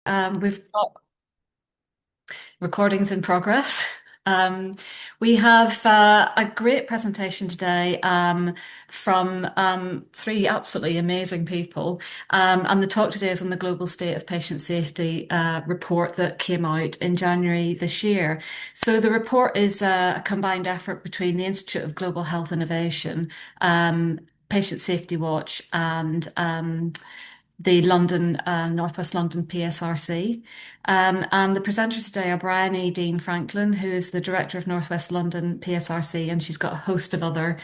We've got recordings in progress. Um, we have a great presentation today from three absolutely amazing people. And the talk today is on the Global State of Patient Safety report that came out in January this year. So the report is a combined effort between the Institute of Global Health Innovation, Patient Safety Watch, and the London, Northwest London PSRC. And the presenters today are Bryony Dean Franklin, who is the director of Northwest London PSRC, and she's got a host of other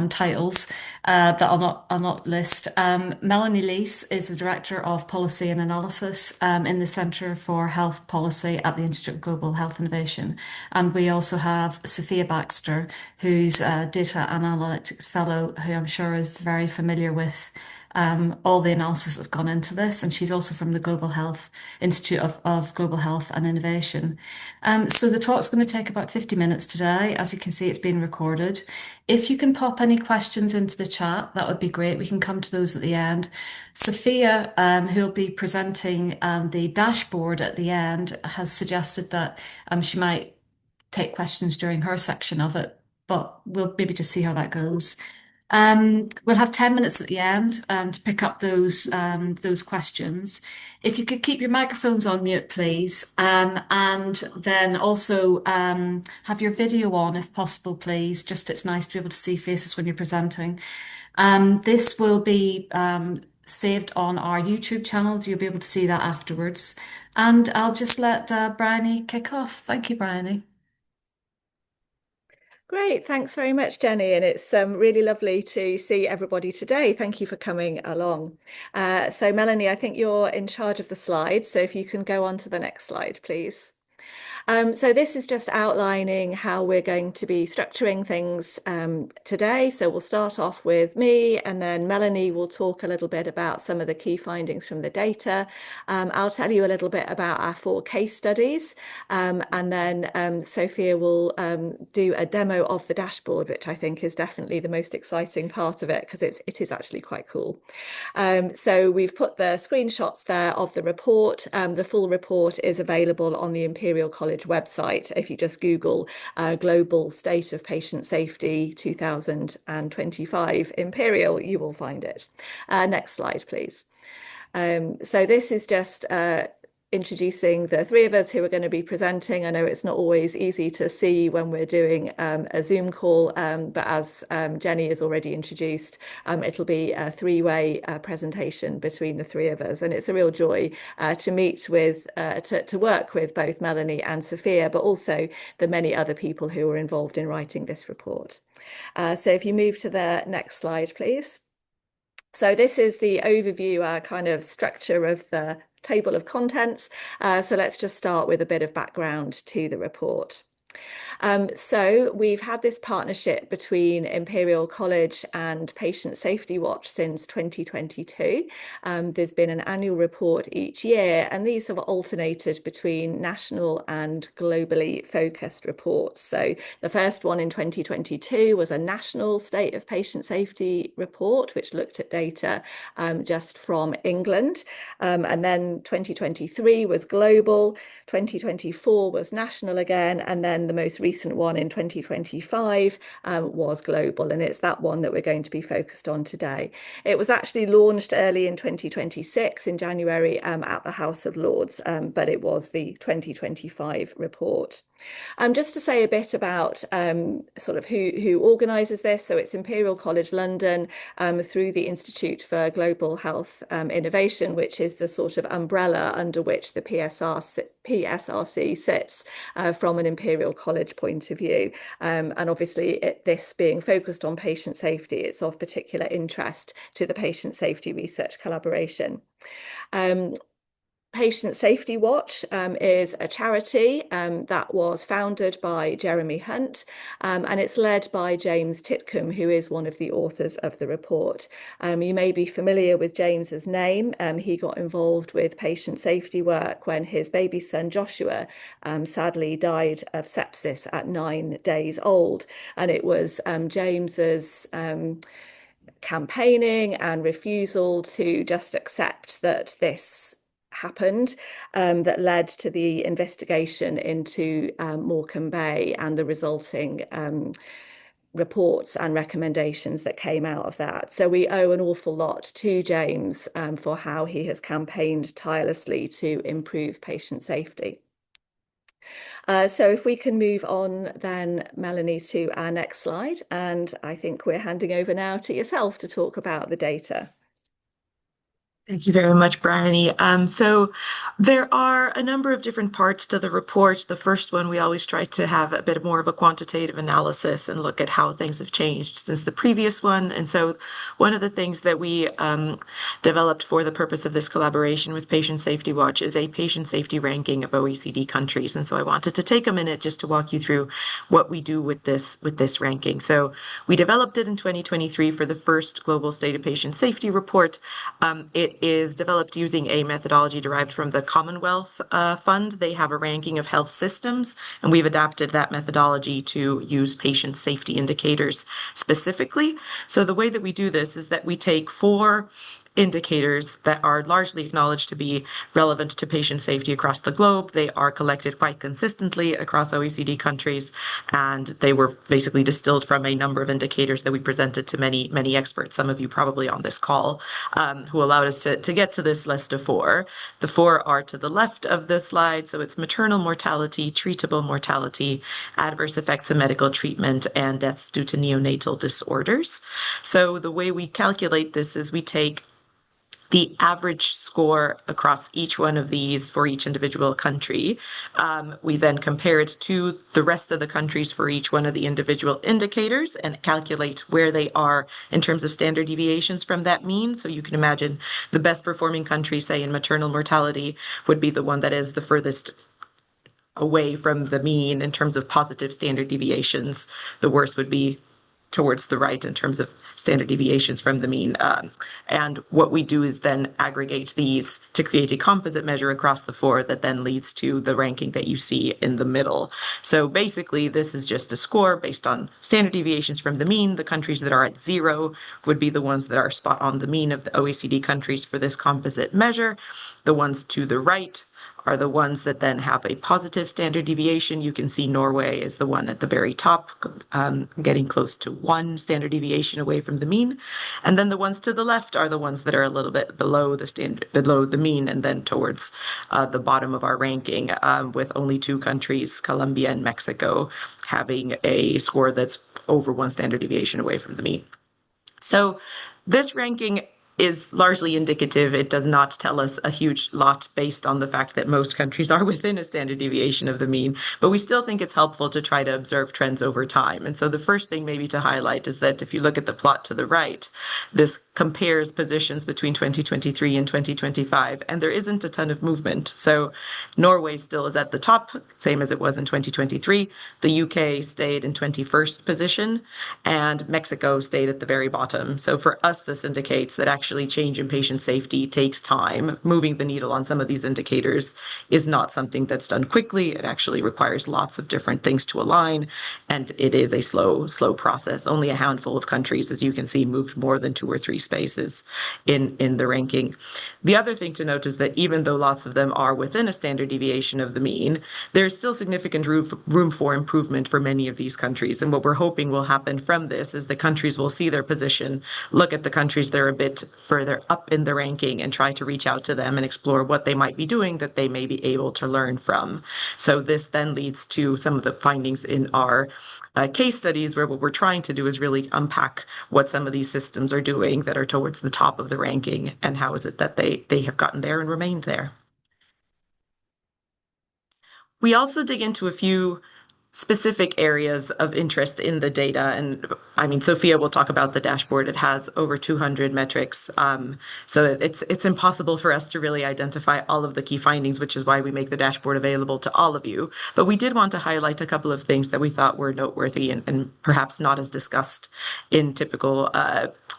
titles that I'll not list. Melanie Lees is the Director of Policy and Analysis in the Centre for Health Policy at the Institute of Global Health Innovation. And we also have Sophia Baxter, who's a Data Analytics Fellow, who I'm sure is very familiar with all the analysis that's gone into this. And she's also from the Global Health Institute of Global Health and Innovation. So the talk's going to take about 50 minutes today. As you can see, it's been recorded. If you can pop any questions into the chat, that would be great. We can come to those at the end. Sophia, who'll be presenting the dashboard at the end, has suggested that she might take questions during her section of it, but we'll maybe just see how that goes. We'll have 10 minutes at the end to pick up those questions. If you could keep your microphones on mute, please, and then also have your video on if possible, please. Just it's nice to be able to see faces when you're presenting. This will be saved on our YouTube channel. You'll be able to see that afterwards. And I'll just let Bryony kick off. Thank you, Bryony. Great, thanks very much, Jenny. And it's really lovely to see everybody today. Thank you for coming along. So, Melanie, I think you're in charge of the slides. So, if you can go on to the next slide, please. So this is just outlining how we're going to be structuring things today. So we'll start off with me, and then Melanie will talk a little bit about some of the key findings from the data. I'll tell you a little bit about our 4 case studies, and then Sophia will do a demo of the dashboard, which I think is definitely the most exciting part of it because it is actually quite cool. So we've put the screenshots there of the report. The full report is available on the Imperial College website. If you just Google Global State of Patient Safety 2025 Imperial, you will find it. Next slide, please. So this is just introducing the 3 of us who are going to be presenting. I know it's not always easy to see when we're doing a Zoom call, but as Jenny has already introduced, it'll be a 3-way presentation between the 3 of us. And it's a real joy to meet with, to work with both Melanie and Sophia, but also the many other people who were involved in writing this report. So if you move to the next slide, please. So this is the overview, kind of structure of the table of contents. So let's just start with a bit of background to the report. So we've had this partnership between Imperial College and Patient Safety Watch since 2022. There's been an annual report each year, and these have alternated between national and globally focused reports. So the first one in 2022 was a national state of patient safety report, which looked at data just from England. And then 2023 was global, 2024 was national again, and then the most recent one in 2025 was global, and it's that one that we're going to be focused on today. It was actually launched early in 2026 in January at the House of Lords, but it was the 2025 report. Just to say a bit about sort of who organises this. So it's Imperial College London through the Institute for Global Health Innovation, which is the sort of umbrella under which the PSRC sits from an Imperial College point of view. And obviously this being focused on patient safety, it's of particular interest to the Patient Safety Research Collaboration. Patient Safety Watch is a charity that was founded by Jeremy Hunt, and it's led by James Titcombe, who is one of the authors of the report. You may be familiar with James's name. He got involved with patient safety work when his baby son Joshua sadly died of sepsis at 9 days old, and it was James's campaigning and refusal to just accept that this happened that led to the investigation into Morecambe Bay and the resulting reports and recommendations that came out of that. So we owe an awful lot to James for how he has campaigned tirelessly to improve patient safety. So if we can move on then, Melanie, to our next slide. And I think we're handing over now to yourself to talk about the data. Thank you very much, Bryony. So there are a number of different parts to the report. The first one, we always try to have a bit more of a quantitative analysis and look at how things have changed since the previous one. And so one of the things that we developed for the purpose of this collaboration with Patient Safety Watch is a patient safety ranking of OECD countries. And so I wanted to take a minute just to walk you through what we do with this ranking. So we developed it in 2023 for the first Global State of Patient Safety report. It is developed using a methodology derived from the Commonwealth Fund. They have a ranking of health systems, and we've adapted that methodology to use patient safety indicators specifically. So the way that we do this is that we take 4 indicators that are largely acknowledged to be relevant to patient safety across the globe. They are collected quite consistently across OECD countries, and they were basically distilled from a number of indicators that we presented to many experts, some of you probably on this call, who allowed us to get to this list of 4. The 4 are to the left of the slide, so it's maternal mortality, treatable mortality, adverse effects of medical treatment, and deaths due to neonatal disorders. So the way we calculate this is we take the average score across each one of these for each individual country. We then compare it to the rest of the countries for each one of the individual indicators and calculate where they are in terms of standard deviations from that mean. So you can imagine the best performing country, say in maternal mortality, would be the one that is the furthest away from the mean in terms of positive standard deviations. The worst would be towards the right in terms of standard deviations from the mean. And what we do is then aggregate these to create a composite measure across the 4 that then leads to the ranking that you see in the middle. So basically, this is just a score based on standard deviations from the mean. The countries that are at 0 would be the ones that are spot on the mean of the OECD countries for this composite measure. The ones to the right are the ones that then have a positive standard deviation. You can see Norway is the one at the very top, getting close to 1 standard deviation away from the mean. And then the ones to the left are the ones that are a little bit below the mean, and then towards the bottom of our ranking, with only 2 countries, Colombia and Mexico, having a score that's over 1 standard deviation away from the mean. So this ranking is largely indicative. It does not tell us a huge lot based on the fact that most countries are within a standard deviation of the mean, but we still think it's helpful to try to observe trends over time. And so the first thing maybe to highlight is that if you look at the plot to the right, this compares positions between 2023 and 2025, and there isn't a ton of movement. So Norway still is at the top, same as it was in 2023. The UK stayed in 21st position, and Mexico stayed at the very bottom. So for us, this indicates that actually change in patient safety takes time. Moving the needle on some of these indicators is not something that's done quickly. It actually requires lots of different things to align, and it is a slow process. Only a handful of countries, as you can see, moved more than 2 or 3 spaces in the ranking. The other thing to note is that even though lots of them are within a standard deviation of the mean, there's still significant room for improvement for many of these countries. And what we're hoping will happen from this is the countries will see their position, look at the countries that are a bit further up in the ranking, and try to reach out to them and explore what they might be doing that they may be able to learn from. So this then leads to some of the findings in our case studies, where what we're trying to do is really unpack what some of these systems are doing that are towards the top of the ranking, and how is it that they have gotten there and remained there. We also dig into a few specific areas of interest in the data. And I mean, Sophia will talk about the dashboard. It has over 200 metrics. So it's impossible for us to really identify all of the key findings, which is why we make the dashboard available to all of you. But we did want to highlight a couple of things that we thought were noteworthy and perhaps not as discussed in typical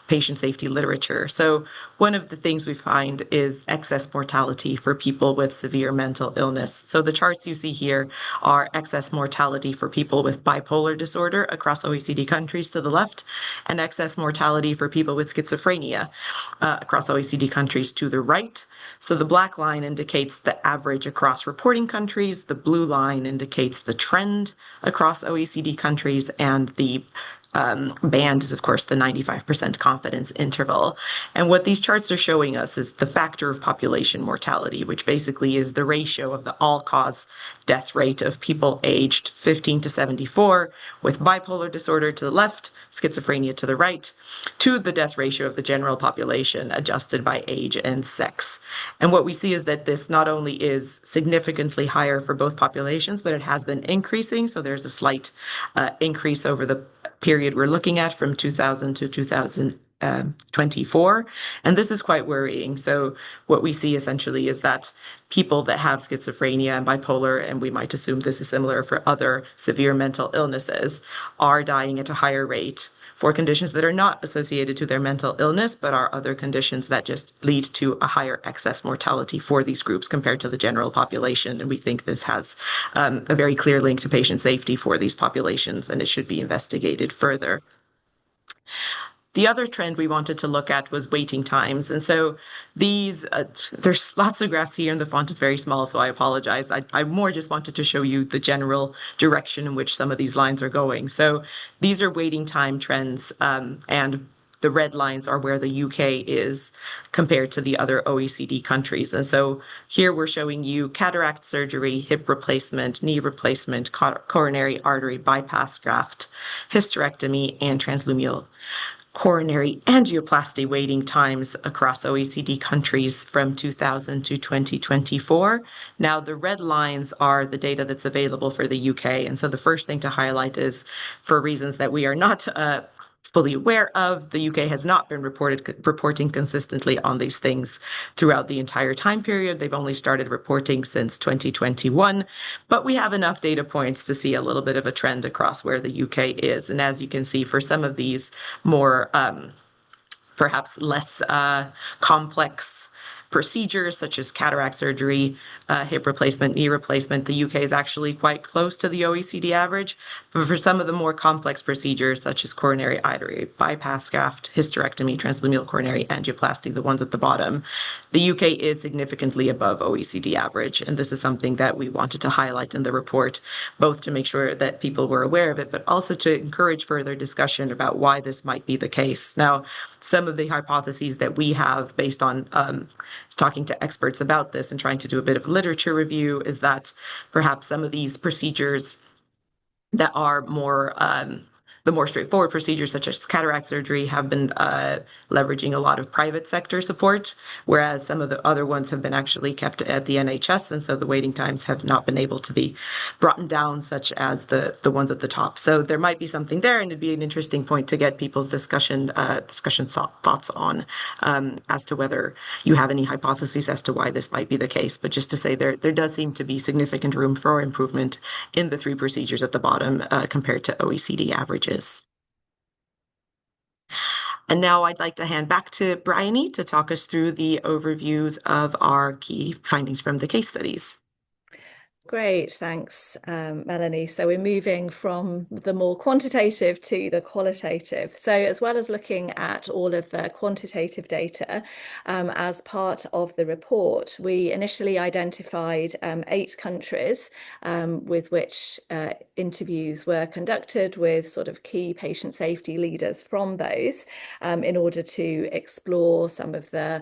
patient safety literature. So one of the things we find is excess mortality for people with severe mental illness. So the charts you see here are excess mortality mortality for people with bipolar disorder across OECD countries to the left, and excess mortality for people with schizophrenia across OECD countries to the right. So the black line indicates the average across reporting countries, the blue line indicates the trend across OECD countries, and the band is, of course, the 95% confidence interval. And what these charts are showing us is the factor of population mortality, which basically is the ratio of the all-cause death rate of people aged 15 to 74 with bipolar disorder to the left, schizophrenia to the right, to the death ratio of the general population adjusted by age and sex. And what we see is that this not only is significantly higher for both populations, but it has been increasing. So there's a slight increase over the period we're looking at from 2000 to 2024. And this is quite worrying. So what we see essentially is that people that have schizophrenia and bipolar, and we might assume this is similar for other severe mental illnesses, are dying at a higher rate for conditions that are not associated to their mental illness, but are other conditions that just lead to a higher excess mortality for these groups compared to the general population. And we think this has a very clear link to patient safety for these populations, and it should be investigated further. The other trend we wanted to look at was waiting times. And so these, there's lots of graphs here and the font is very small, so I apologize. I more just wanted to show you the general direction in which some of these lines are going. So these are waiting time trends, and the red lines are where the UK is compared to the other OECD countries. And so here we're showing you cataract surgery, hip replacement, knee replacement, coronary artery bypass graft, hysterectomy, and transluminal coronary angioplasty waiting times across OECD countries from 2000 to 2024. Now, the red lines are the data that's available for the UK. And so the first thing to highlight is, for reasons that we are not fully aware of, the UK has not been reporting consistently on these things throughout the entire time period. They've only started reporting since 2021, but we have enough data points to see a little bit of a trend across where the UK is. And as you can see, for some of these more perhaps less complex procedures such as cataract surgery, hip replacement, knee replacement, the UK is actually quite close to the OECD average. But for some of the more complex procedures such as coronary artery bypass graft, hysterectomy, transluminal coronary angioplasty, the ones at the bottom, the UK is significantly above OECD average. And this is something that we wanted to highlight in the report, both to make sure that people were aware of it, but also to encourage further discussion about why this might be the case. Now, some of the hypotheses that we have based on talking to experts about this and trying to do a bit of literature review is that perhaps some of these procedures that are more the more straightforward procedures, such as cataract surgery, have been leveraging a lot of private sector support, whereas some of the other ones have been actually kept at the NHS, and so the waiting times have not been able to be brought down, such as the ones at the top. So there might be something there, and it'd be an interesting point to get people's discussion thoughts on as to whether you have any hypotheses as to why this might be the case. But just to say, there does seem to be significant room for improvement in the three procedures at the bottom compared to OECD averages. And now I'd like to hand back to Bryony to talk us through the overviews of our key findings from the case studies. Great, thanks, Melanie. So we're moving from the more quantitative to the qualitative. So as well as looking at all of the quantitative data as part of the report, we initially identified 8 countries with which interviews were conducted with sort of key patient safety leaders from those in order to explore some of the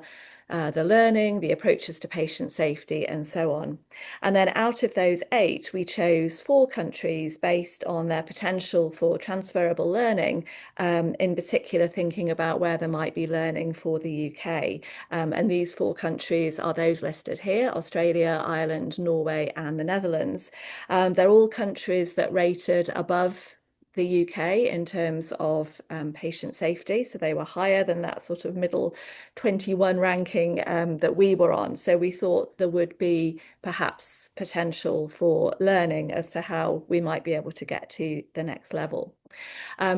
learning, the approaches to patient safety, and so on. And then out of those 8, we chose 4 countries based on their potential for transferable learning, in particular thinking about where there might be learning for the UK. And these 4 countries are those listed here: Australia, Ireland, Norway, and the Netherlands. They're all countries that rated above the UK in terms of patient safety. So they were higher than that sort of middle 21 ranking that we were on. So we thought there would be perhaps potential for learning as to how we might be able to get to the next level.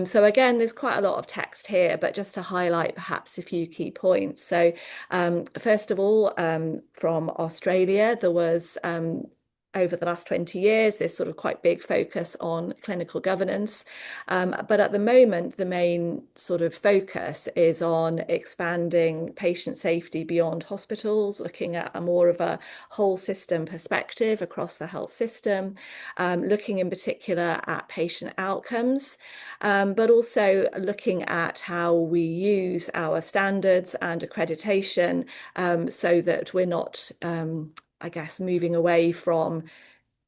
So again, there's quite a lot of text here, but just to highlight perhaps a few key points. So first of all, from Australia, there was over the last 20 years, there's sort of quite big focus on clinical governance. But at the moment, the main sort of focus is on expanding patient safety beyond hospitals, looking at a more of a whole system perspective across the health system, looking in particular at patient outcomes, but also looking at how we use our standards and accreditation so that we're not I guess, moving away from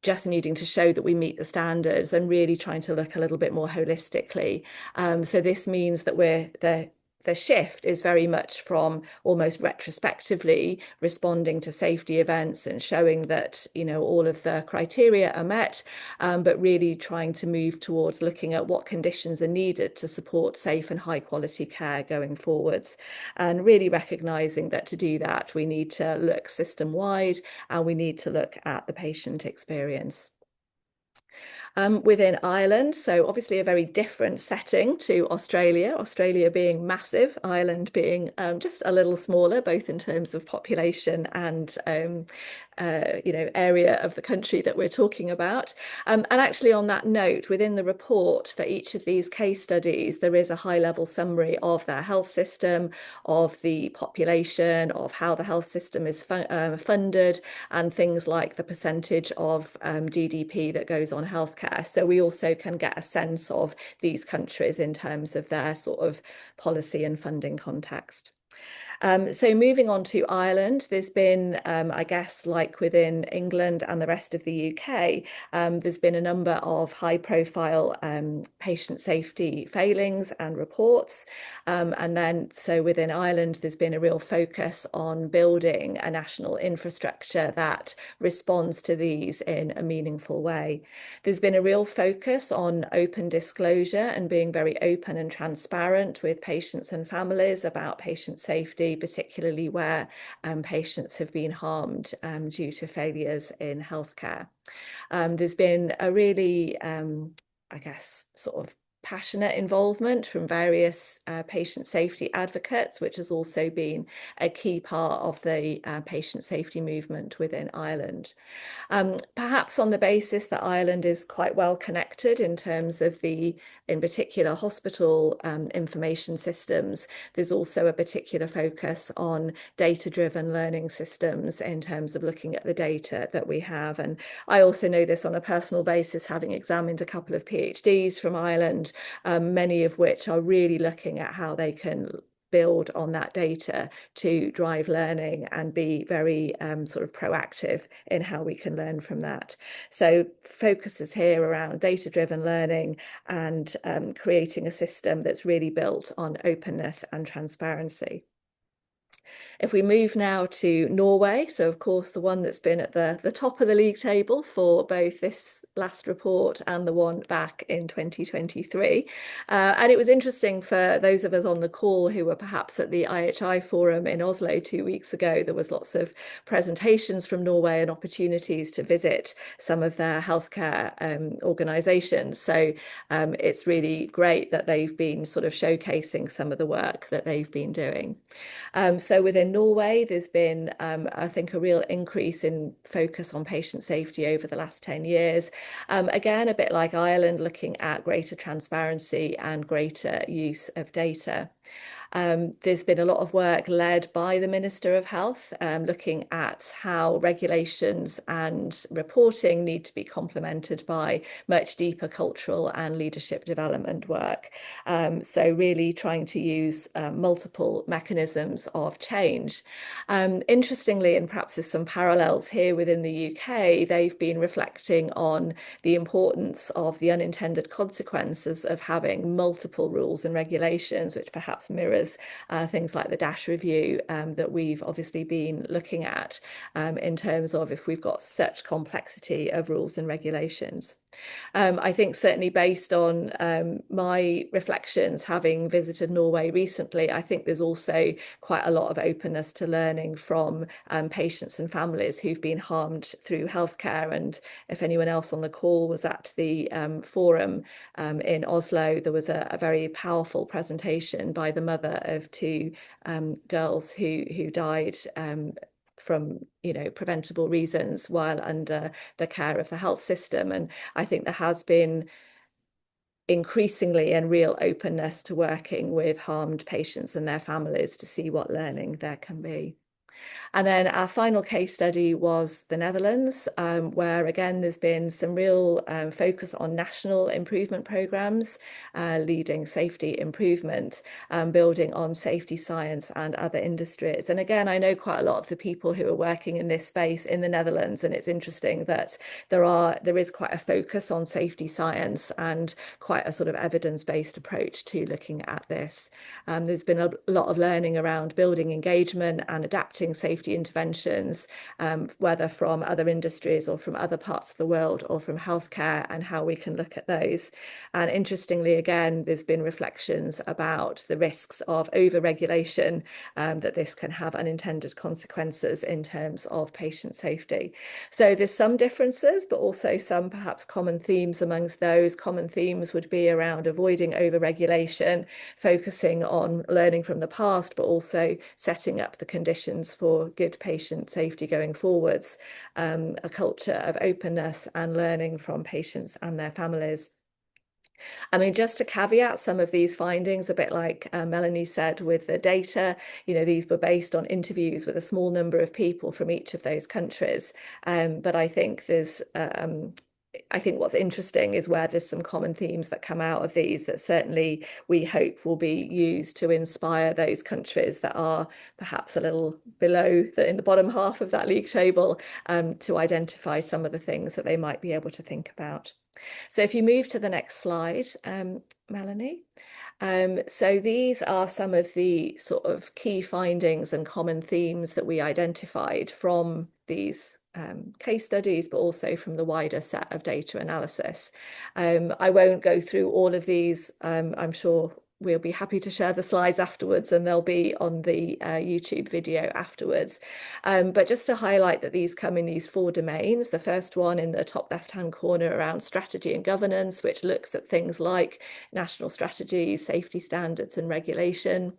just needing to show that we meet the standards and really trying to look a little bit more holistically. So this means that the shift is very much from almost retrospectively responding to safety events and showing that, you know, all of the criteria are met, but really trying to move towards looking at what conditions are needed to support safe and high quality care going forwards. And really recognizing that to do that, we need to look system wide and we need to look at the patient experience. Within Ireland, so obviously a very different setting to Australia, Australia being massive, Ireland being just a little smaller, both in terms of population and you know, area of the country that we're talking about. And actually on that note, within the report for each of these case studies, there is a high level summary of their health system, of the population, of how the health system is funded, and things like the percentage of GDP that goes on healthcare. So we also can get a sense of these countries in terms of their sort of policy and funding context. So moving on to Ireland, there's been, I guess, like within England and the rest of the UK, there's been a number of high-profile patient safety failings and reports. And then, so within Ireland, there's been a real focus on building a national infrastructure that responds to these in a meaningful way. There's been a real focus on open disclosure and being very open and transparent with patients and families about patient safety, particularly where patients have been harmed due to failures in healthcare. There's been a really, I guess, sort of passionate involvement from various patient safety advocates, which has also been a key part of the patient safety movement within Ireland. Perhaps on the basis that Ireland is quite well connected in terms of the, in particular, hospital information systems, there's also a particular focus on data-driven learning systems in terms of looking at the data that we have. And I also know this on a personal basis, having examined a couple of PhDs from Ireland, many of which are really looking at how they can build on that data to drive learning and be very sort of proactive in how we can learn from that. So focuses here around data-driven learning and creating a system that's really built on openness and transparency. If we move now to Norway, so of course the one that's been at the top of the league table for both this last report and the one back in 2023. And it was interesting for those of us on the call who were perhaps at the IHI forum in Oslo 2 weeks ago. There was lots of presentations from Norway and opportunities to visit some of their healthcare organisations. So it's really great that they've been sort of showcasing some of the work that they've been doing. So within Norway, there's been, I think, a real increase in focus on patient safety over the last 10 years. Again, a bit like Ireland, looking at greater transparency and greater use of data. There's been a lot of work led by the Minister of Health, looking at how regulations and reporting need to be complemented by much deeper cultural and leadership development work. So really trying to use multiple mechanisms of change. Interestingly, and perhaps there's some parallels here within the UK, they've been reflecting on the importance of the unintended consequences of having multiple rules and regulations, which perhaps mirrors things like the DASH review that we've obviously been looking at in terms of if we've got such complexity of rules and regulations. I think certainly based on my reflections, having visited Norway recently, I think there's also quite a lot of openness to learning from patients and families who've been harmed through healthcare. And if anyone else on the call was at the forum in Oslo, there was a very powerful presentation by the mother of two girls who died from, preventable reasons while under the care of the health system. And I think there has been increasingly and real openness to working with harmed patients and their families to see what learning there can be. And then our final case study was the Netherlands, where again, there's been some real focus on national improvement programs, leading safety improvement, building on safety science and other industries. And again, I know quite a lot of the people who are working in this space in the Netherlands, and it's interesting that there is quite a focus on safety science and quite a sort of evidence-based approach to looking at this. There's been a lot of learning around building engagement and adapting safety interventions, whether from other industries or from other parts of the world or from healthcare, and how we can look at those. And interestingly, again, there's been reflections about the risks of over-regulation, that this can have unintended consequences in terms of patient safety. So there's some differences, but also some perhaps common themes amongst those. Common themes would be around avoiding over-regulation, focusing on learning from the past, but also setting up the conditions for good patient safety going forwards, a culture of openness and learning from patients and their families. I mean, just to caveat some of these findings, a bit like Melanie said with the data, these were based on interviews with a small number of people from each of those countries. But I think what's interesting is where there's some common themes that come out of these that certainly we hope will be used to inspire those countries that are perhaps a little below in the bottom half of that league table, to identify some of the things that they might be able to think about. So if you move to the next slide, Melanie. So these are some of the sort of key findings and common themes that we identified from these case studies, but also from the wider set of data analysis. I won't go through all of these. I'm sure we'll be happy to share the slides afterwards, and they'll be on the YouTube video afterwards. But just to highlight that these come in these 4 domains. The first one in the top left-hand corner around strategy and governance, which looks at things like national strategies, safety standards and regulation.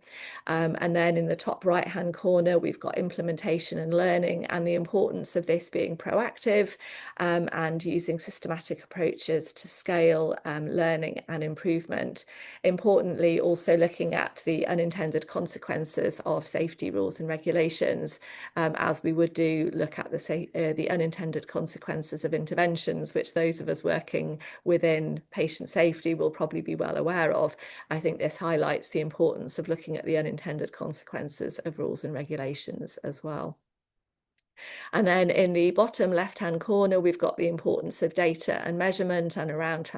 And then in the top right-hand corner, we've got implementation and learning, and the importance of this being proactive, and using systematic approaches to scale learning and improvement. Importantly, also looking at the unintended consequences of safety rules and regulations, as we would do look at the unintended consequences of interventions, which those of us working within patient safety will probably be well aware of. I think this highlights the importance of looking at the unintended consequences of rules and regulations as well. And then in the bottom left-hand corner, we've got the importance of data and measurement and around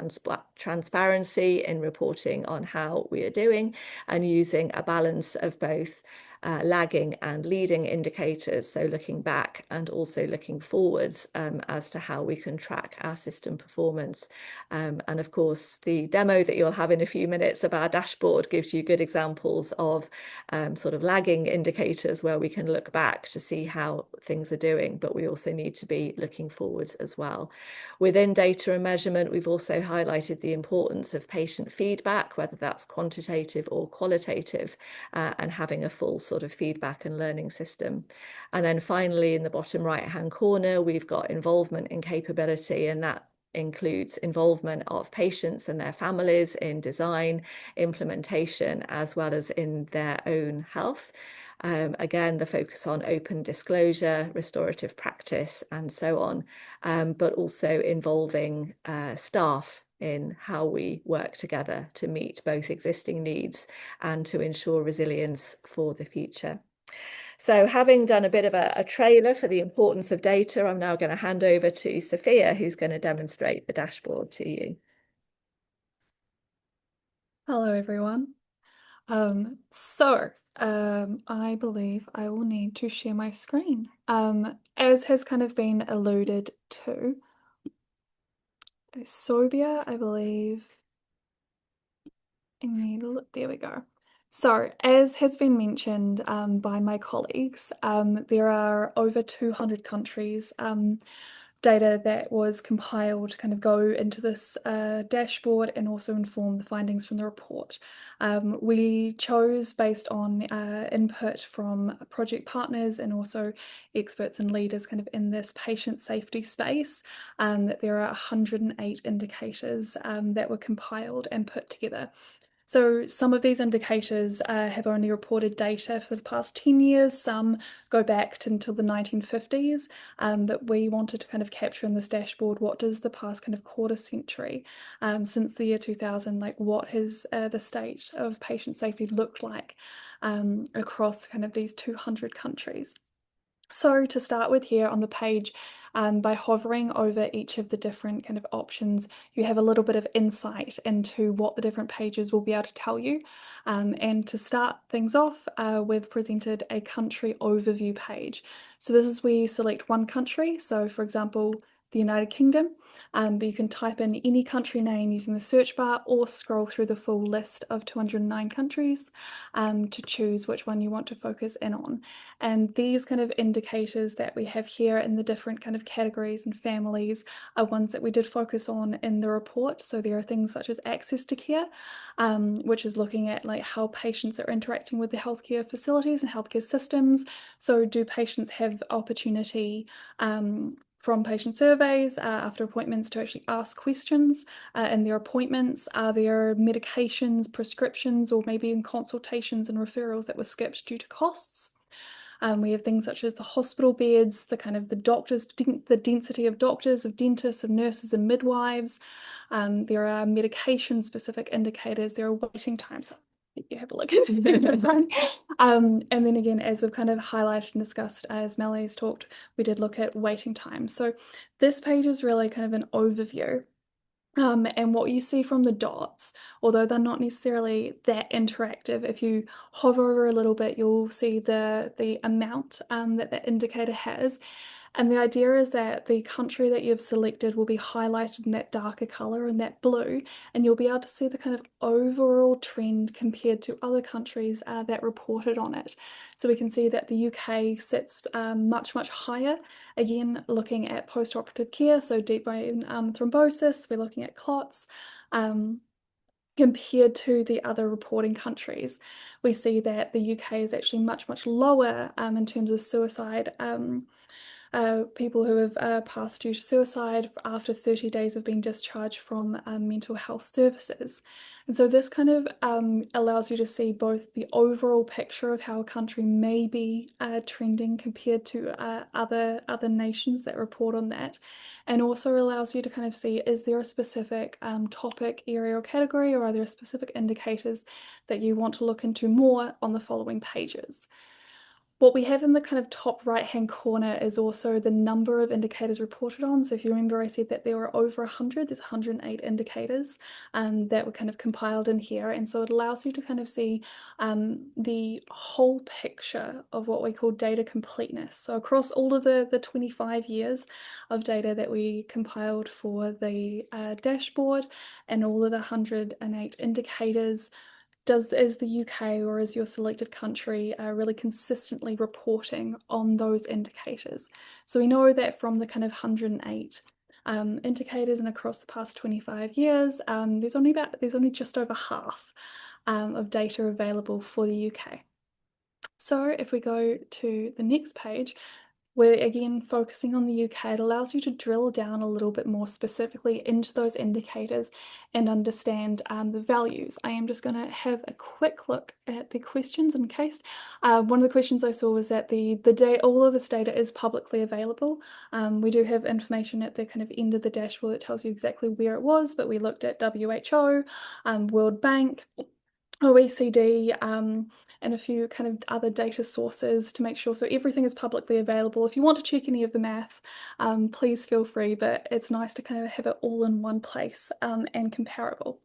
transparency in reporting on how we are doing, and using a balance of both lagging and leading indicators, so looking back and also looking forwards, as to how we can track our system performance. And of course, the demo that you'll have in a few minutes of our dashboard gives you good examples of sort of lagging indicators where we can look back to see how things are doing, but we also need to be looking forwards as well. Within data and measurement, we've also highlighted the importance of patient feedback, whether that's quantitative or qualitative, and having a full sort of feedback and learning system. And then finally, in the bottom right-hand corner, we've got involvement and capability, and that includes involvement of patients and their families in design, implementation, as well as in their own health. Again, the focus on open disclosure, restorative practice, and so on, but also involving staff in how we work together to meet both existing needs and to ensure resilience for the future. So having done a bit of a trailer for the importance of data, I'm now going to hand over to Sophia, who's going to demonstrate the dashboard to you. Hello, everyone. I believe I will need to share my screen. As has kind of been alluded to, Sobia, I believe. I need to look, there we go. So, as has been mentioned by my colleagues, there are over 200 countries data that was compiled to kind of go into this dashboard and also inform the findings from the report. We chose based on input from project partners and also experts and leaders kind of in this patient safety space, that there are 108 indicators that were compiled and put together. So some of these indicators have only reported data for the past 10 years, some go back until the 1950s, but we wanted to kind of capture in this dashboard what does the past kind of quarter century, since the year 2000, like what has the state of patient safety looked like across kind of these 200 countries. So to start with here on the page, by hovering over each of the different kind of options, you have a little bit of insight into what the different pages will be able to tell you. And to start things off, we've presented a country overview page. So this is where you select one country. So for example, the United Kingdom, but you can type in any country name using the search bar or scroll through the full list of 209 countries to choose which one you want to focus in on. And these kind of indicators that we have here in the different kind of categories and families are ones that we did focus on in the report. So there are things such as access to care, which is looking at like how patients are interacting with the healthcare facilities and healthcare systems. So do patients have opportunity from patient surveys after appointments to actually ask questions in their appointments? Are there medications, prescriptions, or maybe in consultations and referrals that were skipped due to costs? We have things such as the hospital beds, the kind of the doctors, the density of doctors, of dentists, of nurses and midwives. There are medication-specific indicators. There are waiting times. You have a look into your phone. And then again, as we've kind of highlighted and discussed, as Melanie's talked, we did look at waiting time. So this page is really kind of an overview. And what you see from the dots, although they're not necessarily that interactive, if you hover over a little bit, you'll see the amount that that indicator has. And the idea is that the country that you've selected will be highlighted in that darker color and that blue, and you'll be able to see the kind of overall trend compared to other countries that reported on it. So we can see that the UK sits much, much higher. Again, looking at post-operative care, so deep vein thrombosis, we're looking at clots. Compared to the other reporting countries, we see that the UK is actually much, much lower in terms of suicide. People who have passed due to suicide after 30 days of being discharged from mental health services. And so this kind of allows you to see both the overall picture of how a country may be trending compared to other nations that report on that, and also allows you to kind of see, is there a specific topic, area or category, or are there specific indicators that you want to look into more on the following pages. What we have in the kind of top right-hand corner is also the number of indicators reported on. So if you remember, I said that there were over 100, there's 108 indicators that were kind of compiled in here. And so it allows you to kind of see the whole picture of what we call data completeness. So across all of the 25 years of data that we compiled for the dashboard and all of the 108 indicators, is the UK or is your selected country really consistently reporting on those indicators? So we know that from the kind of 108 indicators and across the past 25 years, there's only just over half of data available for the UK. So if we go to the next page, we're again focusing on the UK. It allows you to drill down a little bit more specifically into those indicators and understand the values. I am just going to have a quick look at the questions in case. One of the questions I saw was that all of this data is publicly available. We do have information at the kind of end of the dashboard that tells you exactly where it was, but we looked at WHO, World Bank, OECD, and a few kind of other data sources to make sure. So everything is publicly available. If you want to check any of the math, please feel free, but it's nice to kind of have it all in one place and comparable.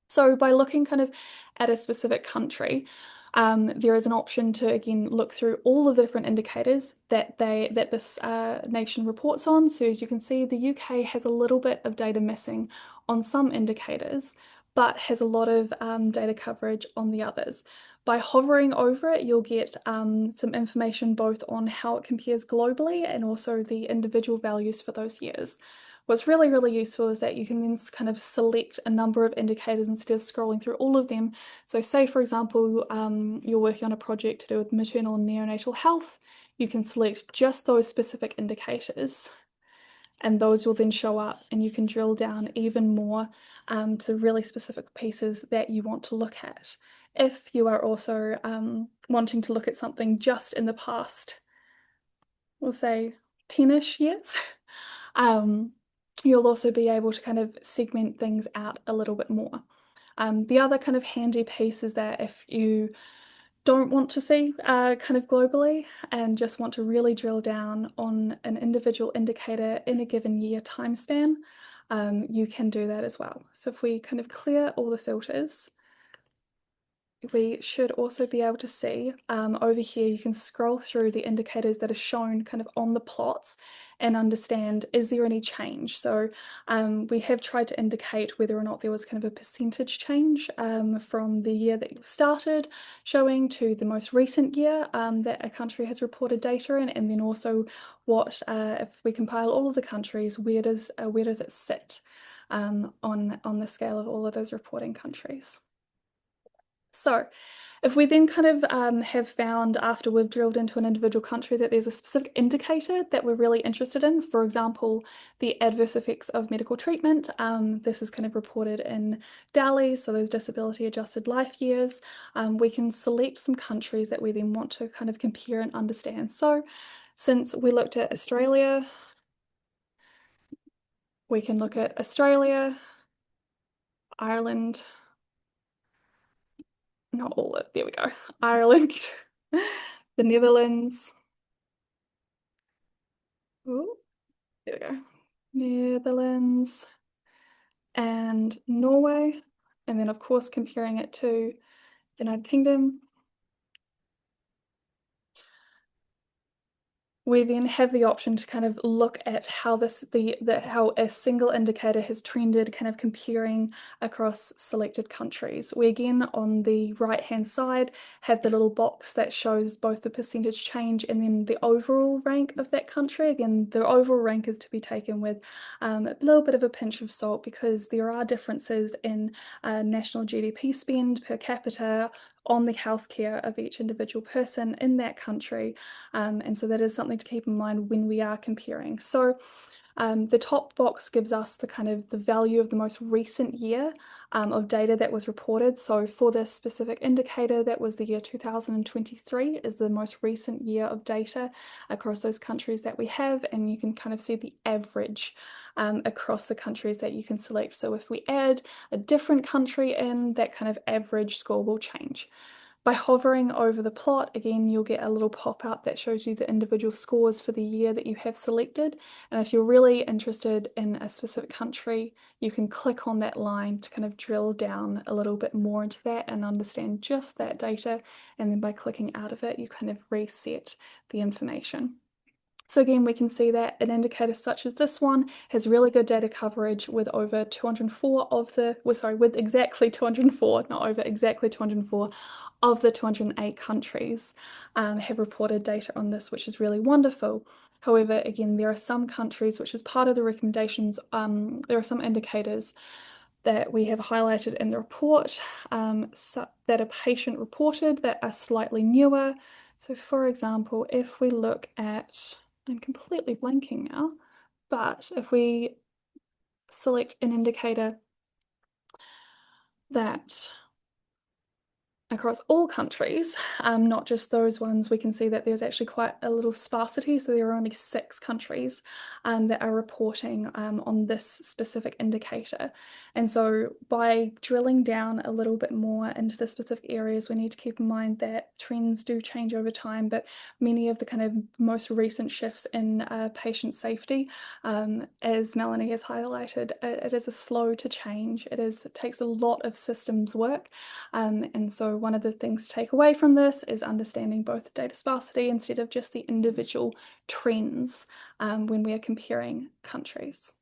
So by looking kind of at a specific country, there is an option to again look through all of the different indicators that this nation reports on. So as you can see, the UK has a little bit of data missing on some indicators, but has a lot of data coverage on the others. By hovering over it, you'll get some information both on how it compares globally and also the individual values for those years. What's really, really useful is that you can then kind of select a number of indicators instead of scrolling through all of them. So say, for example, you're working on a project to do with maternal and neonatal health, you can select just those specific indicators, and those will then show up, and you can drill down even more to the really specific pieces that you want to look at. If you are also wanting to look at something just in the past, we'll say 10-ish years, you'll also be able to kind of segment things out a little bit more. The other kind of handy piece is that if you don't want to see kind of globally and just want to really drill down on an individual indicator in a given year time span, you can do that as well. So if we kind of clear all the filters, we should also be able to see over here, you can scroll through the indicators that are shown kind of on the plots and understand, is there any change? So we have tried to indicate whether or not there was kind of a percentage change from the year that you started showing to the most recent year that a country has reported data in, and then also what, if we compile all of the countries, where does it sit on the scale of all of those reporting countries? So if we then kind of have found after we've drilled into an individual country that there's a specific indicator that we're really interested in, for example, the adverse effects of medical treatment, this is kind of reported in DALY, so those disability adjusted life years, we can select some countries that we then want to kind of compare and understand. So since we looked at Australia, we can look at Australia, Ireland, not all of, there we go, Ireland, the Netherlands. Ooh, there we go. Netherlands and Norway. And then, of course, comparing it to the United Kingdom. We then have the option to kind of look at how how a single indicator has trended, kind of comparing across selected countries. We again on the right hand side have the little box that shows both the percentage change and then the overall rank of that country. Again, the overall rank is to be taken with a little bit of a pinch of salt because there are differences in national GDP spend per capita on the healthcare of each individual person in that country. And so that is something to keep in mind when we are comparing. So the top box gives us the kind of the value of the most recent year of data that was reported. So for this specific indicator, that was the year 2023 is the most recent year of data across those countries that we have. And you can kind of see the average across the countries that you can select. So if we add a different country in, that kind of average score will change. By hovering over the plot, again, you'll get a little pop-up that shows you the individual scores for the year that you have selected. And if you're really interested in a specific country, you can click on that line to kind of drill down a little bit more into that and understand just that data. And then by clicking out of it, you kind of reset the information. So again, we can see that an indicator such as this one has really good data coverage with over 204 of the, well, sorry, with exactly 204, not over, exactly 204 of the 208 countries have reported data on this, which is really wonderful. However, again, there are some countries, which is part of the recommendations, there are some indicators that we have highlighted in the report so that are patient reported that are slightly newer. So for example, if we look at, I'm completely blanking now, but if we select an indicator that across all countries, not just those ones, we can see that there's actually quite a little sparsity. So there are only 6 countries that are reporting on this specific indicator. And so by drilling down a little bit more into the specific areas, we need to keep in mind that trends do change over time, but many of the kind of most recent shifts in patient safety, as Melanie has highlighted, it is a slow to change. It takes a lot of systems work. And so one of the things to take away from this is understanding both data sparsity instead of just the individual trends when we are comparing countries.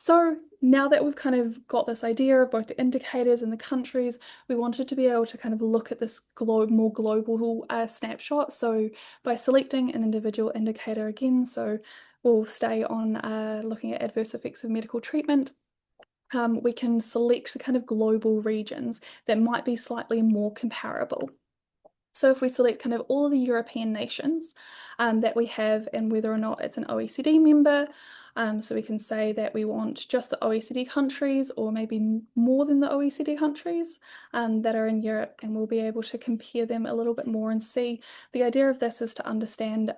So now that we've kind of got this idea of both the indicators and the countries, we wanted to be able to kind of look at this more global snapshot. So by selecting an individual indicator again, so we'll stay on looking at adverse effects of medical treatment. We can select the kind of global regions that might be slightly more comparable. So if we select kind of all the European nations that we have and whether or not it's an OECD member, so we can say that we want just the OECD countries or maybe more than the OECD countries that are in Europe, and we'll be able to compare them a little bit more and see. The idea of this is to understand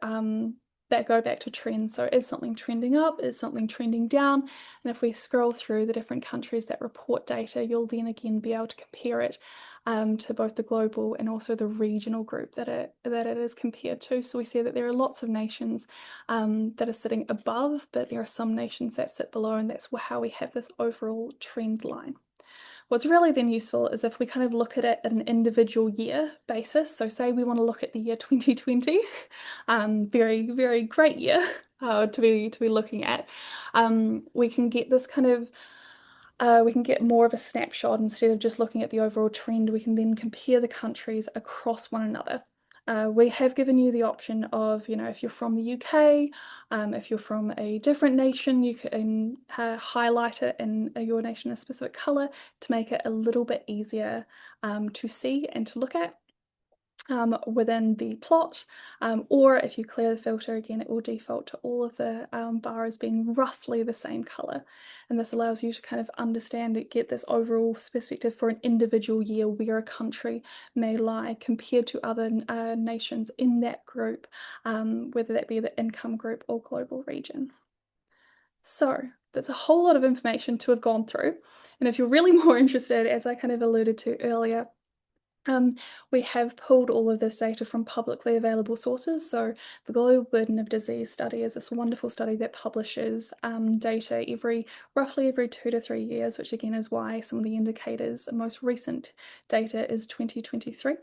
that go back to trends. So is something trending up? Is something trending down? And if we scroll through the different countries that report data, you'll then again be able to compare it to both the global and also the regional group that it is compared to. So we see that there are lots of nations that are sitting above, but there are some nations that sit below, and that's how we have this overall trend line. What's really then useful is if we kind of look at it at an individual year basis. So say we want to look at the year 2020, very, very great year to be looking at. We can get this kind of we can get more of a snapshot instead of just looking at the overall trend. We can then compare the countries across one another. We have given you the option of, if you're from the UK, if you're from a different nation, you can highlight it in your nation a specific colour to make it a little bit easier to see and to look at. Within the plot, or if you clear the filter again, it will default to all of the bars being roughly the same color. And this allows you to kind of understand it, get this overall perspective for an individual year where a country may lie compared to other nations in that group, whether that be the income group or global region. So there's a whole lot of information to have gone through. And if you're really more interested, as I kind of alluded to earlier, we have pulled all of this data from publicly available sources. So the Global Burden of Disease study is this wonderful study that publishes data roughly every 2 to 3 years, which again is why some of the indicators, most recent data is 2023.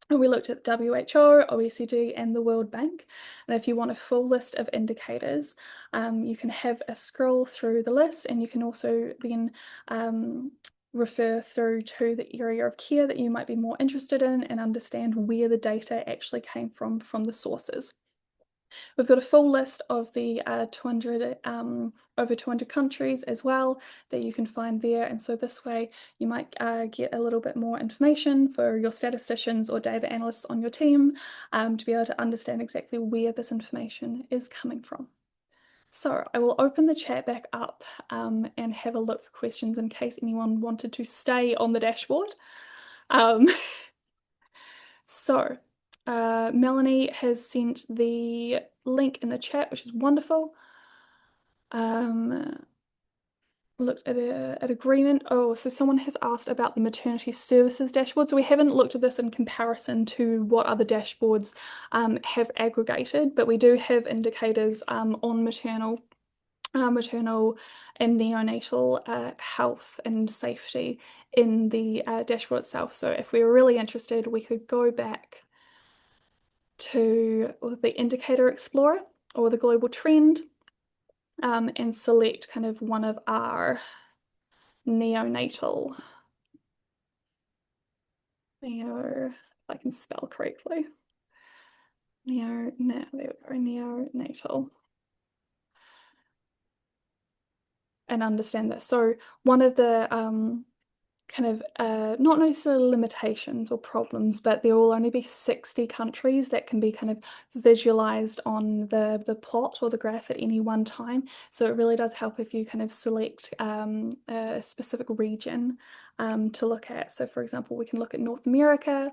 And we looked at WHO, OECD, and the World Bank. And if you want a full list of indicators, you can have a scroll through the list, and you can also then refer through to the area of care that you might be more interested in and understand where the data actually came from the sources. We've got a full list of the over 200 countries as well that you can find there, and so this way you might get a little bit more information for your statisticians or data analysts on your team to be able to understand exactly where this information is coming from. So I will open the chat back up and have a look for questions in case anyone wanted to stay on the dashboard. So Melanie has sent the link in the chat, which is wonderful. Looked at agreement. Oh, so someone has asked about the maternity services dashboard. So we haven't looked at this in comparison to what other dashboards have aggregated, but we do have indicators on maternal and neonatal health and safety in the dashboard itself. So if we were really interested, we could go back to the indicator explorer or the global trend and select kind of one of our neonatal, if I can spell correctly, there we go, neonatal, and understand this. So one of the kind of not necessarily limitations or problems, but there will only be 60 countries that can be kind of visualized on the plot or the graph at any one time. So it really does help if you kind of select a specific region to look at. So for example, we can look at North America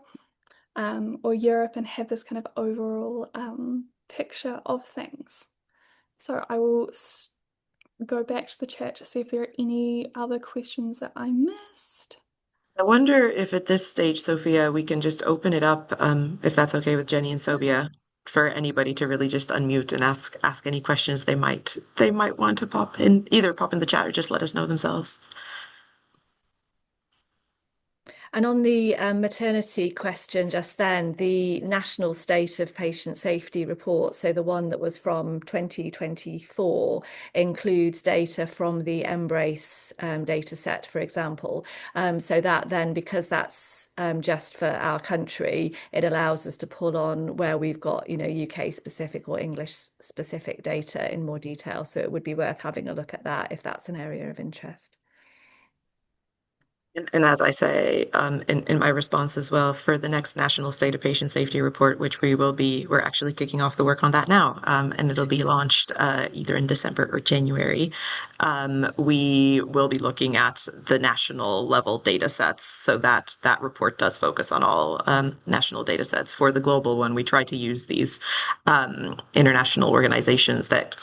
or Europe and have this kind of overall picture of things. So I will go back to the chat to see if there are any other questions that I missed. I wonder if at this stage, Sophia, we can just open it up, if that's okay with Jenny and Sobia, for anybody to really just unmute and ask any questions they might want to either pop in the chat or just let us know themselves. And on the maternity question just then, the National State of Patient Safety Report, so the one that was from 2024, includes data from the Embrace data set, for example. So that then, because that's just for our country, it allows us to pull on where we've got, UK specific or English specific data in more detail. So it would be worth having a look at that if that's an area of interest. And as I say in my response as well, for the next National State of Patient Safety Report, which we're actually kicking off the work on that now, and it'll be launched either in December or January. We will be looking at the national level data sets, so that report does focus on all national data sets. For the global one, we try to use these international organizations that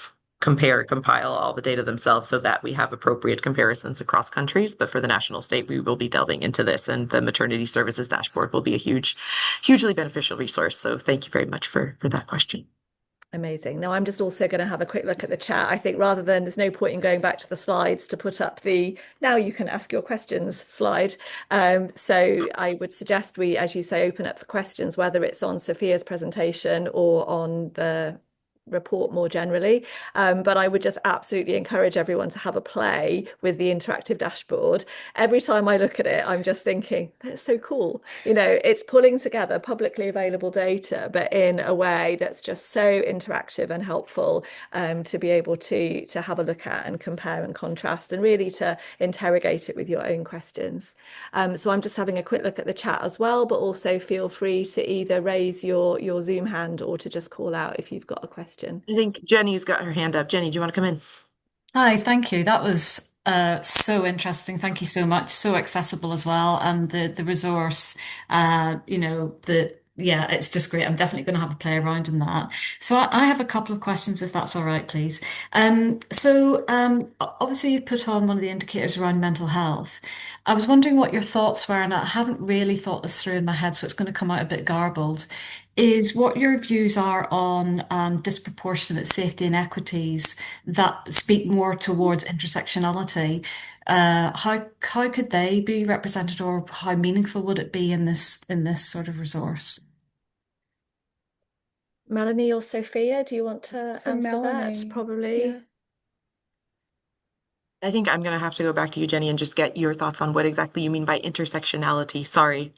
compile all the data themselves so that we have appropriate comparisons across countries. But for the national state, we will be delving into this, and the maternity services dashboard will be a hugely beneficial resource. So thank you very much for that question. Amazing. Now I'm just also going to have a quick look at the chat. I think rather than, there's no point in going back to the slides to put up the now you can ask your questions slide. So I would suggest we, as you say, open up for questions, whether it's on Sophia's presentation or on the report more generally. But I would just absolutely encourage everyone to have a play with the interactive dashboard. Every time I look at it, I'm just thinking, that's so cool. It's pulling together publicly available data, but in a way that's just so interactive and helpful to be able to have a look at and compare and contrast and really to interrogate it with your own questions. So I'm just having a quick look at the chat as well, but also feel free to either raise your Zoom hand or to just call out if you've got a question. I think Jenny's got her hand up. Jenny, do you want to come in? Hi, thank you. That was so interesting. Thank you so much. So accessible as well, and the resource, yeah, it's just great. I'm definitely going to have a play around in that. So I have a couple of questions, if that's all right, please. Obviously you put on one of the indicators around mental health. I was wondering what your thoughts were, and I haven't really thought this through in my head, so it's going to come out a bit garbled. Is what your views are on disproportionate safety inequities that speak more towards intersectionality. How could they be represented, or how meaningful would it be in this sort of resource? Melanie or Sophia, do you want to So answer that? Melanie, yeah. Probably. I think I'm going to have to go back to you, Jenny, and just get your thoughts on what exactly you mean by intersectionality. Sorry.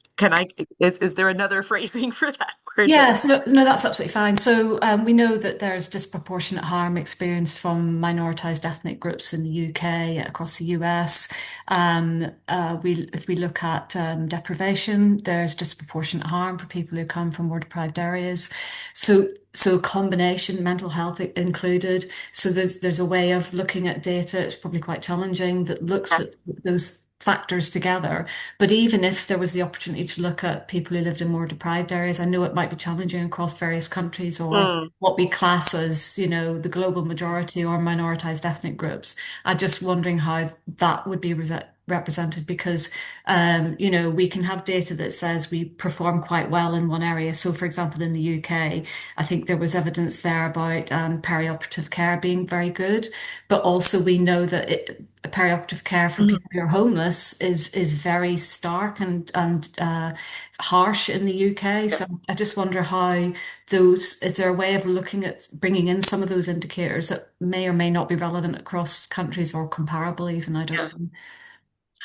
Is there another phrasing for that word that Yes, no, that's absolutely fine. So we know that there's disproportionate harm experienced from minoritized ethnic groups in the UK, across the US. If we look at deprivation, there's disproportionate harm for people who come from more deprived areas. So combination, mental health included. So there's a way of looking at data. It's probably quite challenging that looks at yes. those factors together. But even if there was the opportunity to look at people who lived in more deprived areas, I know it might be challenging across various countries or Mm, what we class as, the global majority or minoritized ethnic groups. I'm just wondering how that would be represented because, we can have data that says we perform quite well in one area. So, for example, in the UK, I think there was evidence there about perioperative care being very good, but also we know that perioperative care for mhm. people who are homeless is very stark and harsh in the UK. Yeah. So I just wonder how those is there a way of looking at bringing in some of those indicators that may or may not be relevant across countries or comparable even, I don't Yeah. know.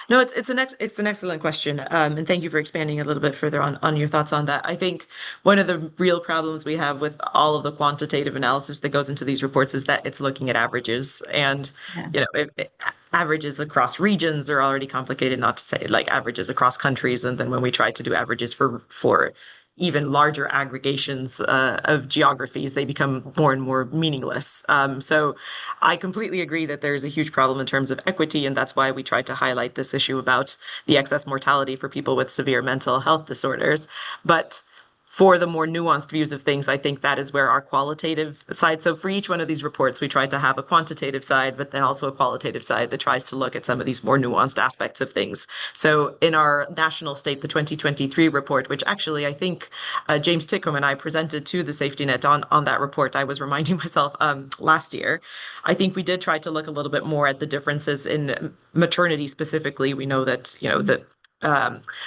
No, it's an excellent question, and thank you for expanding a little bit further on your thoughts on that. I think one of the real problems we have with all of the quantitative analysis that goes into these reports is that it's looking at averages, and Yeah. averages across regions are already complicated, not to say like averages across countries, and then when we try to do averages for even larger aggregations of geographies, they become more and more meaningless. So I completely agree that there's a huge problem in terms of equity, and that's why we tried to highlight this issue about the excess mortality for people with severe mental health disorders. But for the more nuanced views of things, I think that is where our qualitative side. So for each one of these reports, we tried to have a quantitative side, but then also a qualitative side that tries to look at some of these more nuanced aspects of things. So in our national state, the 2023 report, which actually I think James Tickham and I presented to the safety net on that report, I was reminding myself last year. I think we did try to look a little bit more at the differences in maternity specifically. We know that,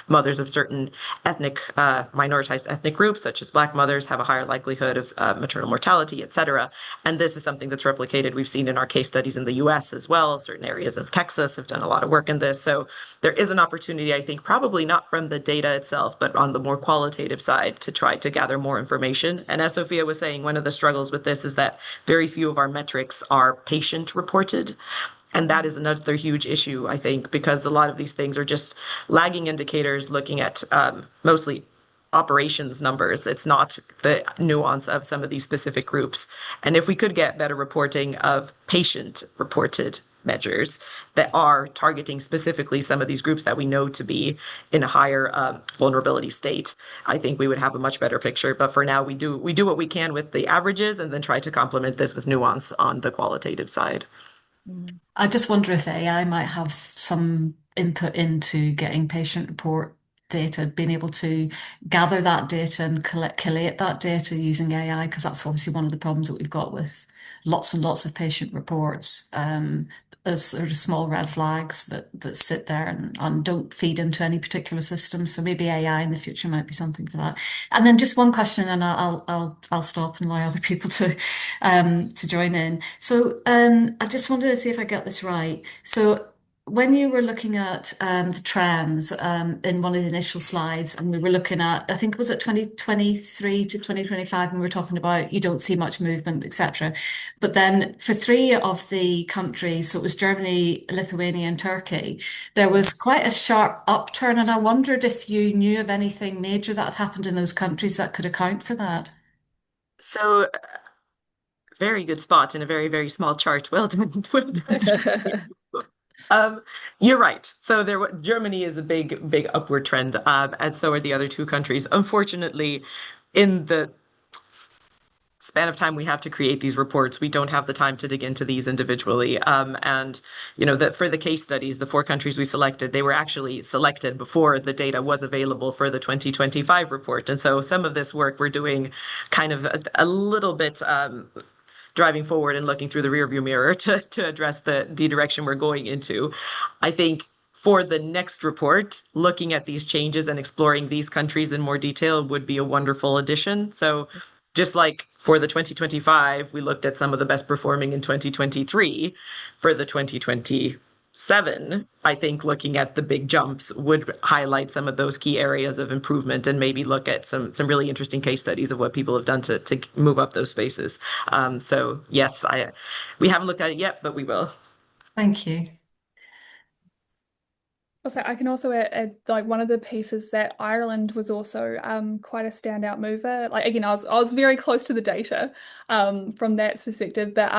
mothers of certain minoritized ethnic groups, such as Black mothers, have a higher likelihood of maternal mortality, et cetera. And this is something that's replicated. We've seen in our case studies in the US as well. Certain areas of Texas have done a lot of work in this. So there is an opportunity, I think, probably not from the data itself, but on the more qualitative side to try to gather more information. And as Sophia was saying, one of the struggles with this is that very few of our metrics are patient reported. And that is another huge issue, I think, because a lot of these things are just lagging indicators looking at mostly operations numbers. It's not the nuance of some of these specific groups. And if we could get better reporting of patient reported measures that are targeting specifically some of these groups that we know to be in a higher vulnerability state, I think we would have a much better picture. But for now, we do what we can with the averages and then try to complement this with nuance on the qualitative side. I just wonder if AI might have some input into getting patient report data, being able to gather that data and collate that data using AI, because that's obviously one of the problems that we've got with lots and lots of patient reports. As sort of small red flags that sit there and don't feed into any particular system. So maybe AI in the future might be something for that. And then just one question, and I'll stop and allow other people to join in. So I just wanted to see if I get this right. So when you were looking at the trends in one of the initial slides, and we were looking at, I think was it 2023 to 2025, and we were talking about you don't see much movement, etc. But then for three of the countries, so it was Germany, Lithuania, and Turkey, there was quite a sharp upturn, and I wondered if you knew of anything major that had happened in those countries that could account for that. So very good spot in a very, very small chart. Well done. Well done. Um, you're right. So Germany is a big, big upward trend, and so are the other two countries. Unfortunately, in the span of time we have to create these reports, we don't have the time to dig into these individually. And that for the case studies, the four countries we selected, they were actually selected before the data was available for the 2025 report. And so some of this work we're doing kind of a little bit driving forward and looking through the rearview mirror to address the direction we're going into. I think for the next report, looking at these changes and exploring these countries in more detail would be a wonderful addition. So just like for the 2025, we looked at some of the best performing in 2023. For the 2027, I think looking at the big jumps would highlight some of those key areas of improvement and maybe look at some really interesting case studies of what people have done to move up those spaces. So yes, we haven't looked at it yet, but we will. Thank you. Also, I can also add, like one of the pieces that Ireland was also quite a standout mover. Like again, I was very close to the data from that perspective, but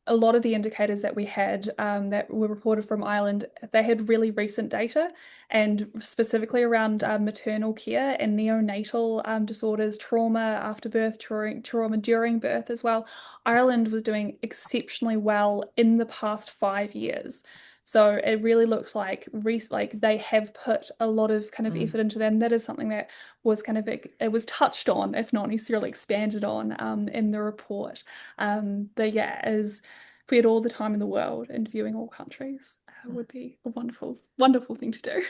a lot of the indicators that we had that were reported from Ireland, they had really recent data, and specifically around maternal care and neonatal disorders, trauma after birth, trauma during birth as well. Ireland was doing exceptionally well in the past 5 years. So it really looked like they have put a lot of kind of effort into that, and that is something that was kind of it was touched on, if not necessarily expanded on, in the report. But yeah, as if we had all the time in the world, interviewing all countries would be a wonderful, wonderful thing to do.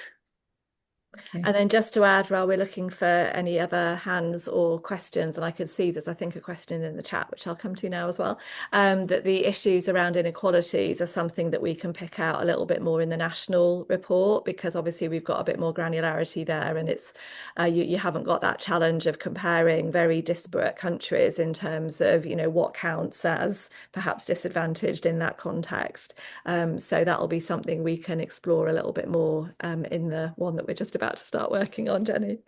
And then just to add, while we're looking for any other hands or questions, and I can see there's, I think, a question in the chat, which I'll come to now as well, that the issues around inequalities are something that we can pick out a little bit more in the national report, because obviously we've got a bit more granularity there, and it's you haven't got that challenge of comparing very disparate countries in terms of, what counts as perhaps disadvantaged in that context. So that'll be something we can explore a little bit more in the one that we're just about to start working on, Jenny.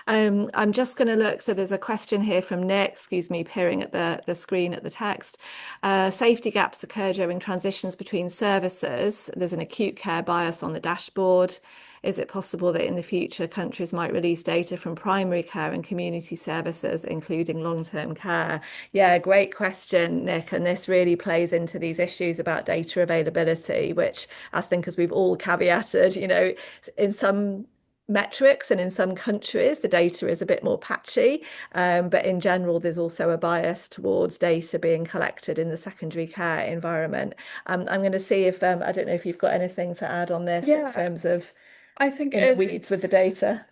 I'm just going to look. So there's a question here from Nick, excuse me, peering at the screen at the text. Safety gaps occur during transitions between services. There's an acute care bias on the dashboard. Is it possible that in the future countries might release data from primary care and community services, including long-term care? Yeah, great question, Nick. And this really plays into these issues about data availability, which I think, as we've all caveated, in some metrics and in some countries the data is a bit more patchy, but in general there's also a bias towards data being collected in the secondary care environment. I'm going to see if I don't know if you've got anything to add on this in terms of I think in the weeds with the data.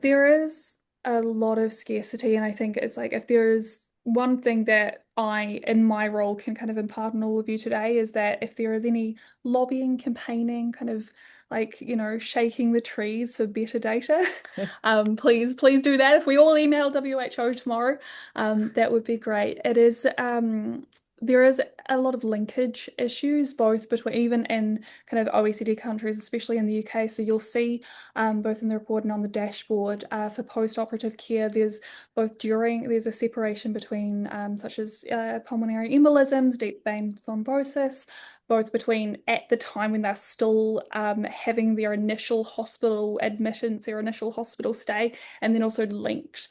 there is a lot of scarcity, and I think it's like if there's one thing that I, in my role, can kind of impart on all of you today is that if there is any lobbying, campaigning, kind of like, shaking the trees for better data, please do that. If we all email WHO tomorrow, that would be great. There is a lot of linkage issues, both between even in kind of OECD countries, especially in the UK. So you'll see both in the report and on the dashboard for post-operative care, there's a separation between such as pulmonary embolisms, deep vein thrombosis, both between at the time when they're still having their initial hospital admittance, their initial hospital stay, and then also linked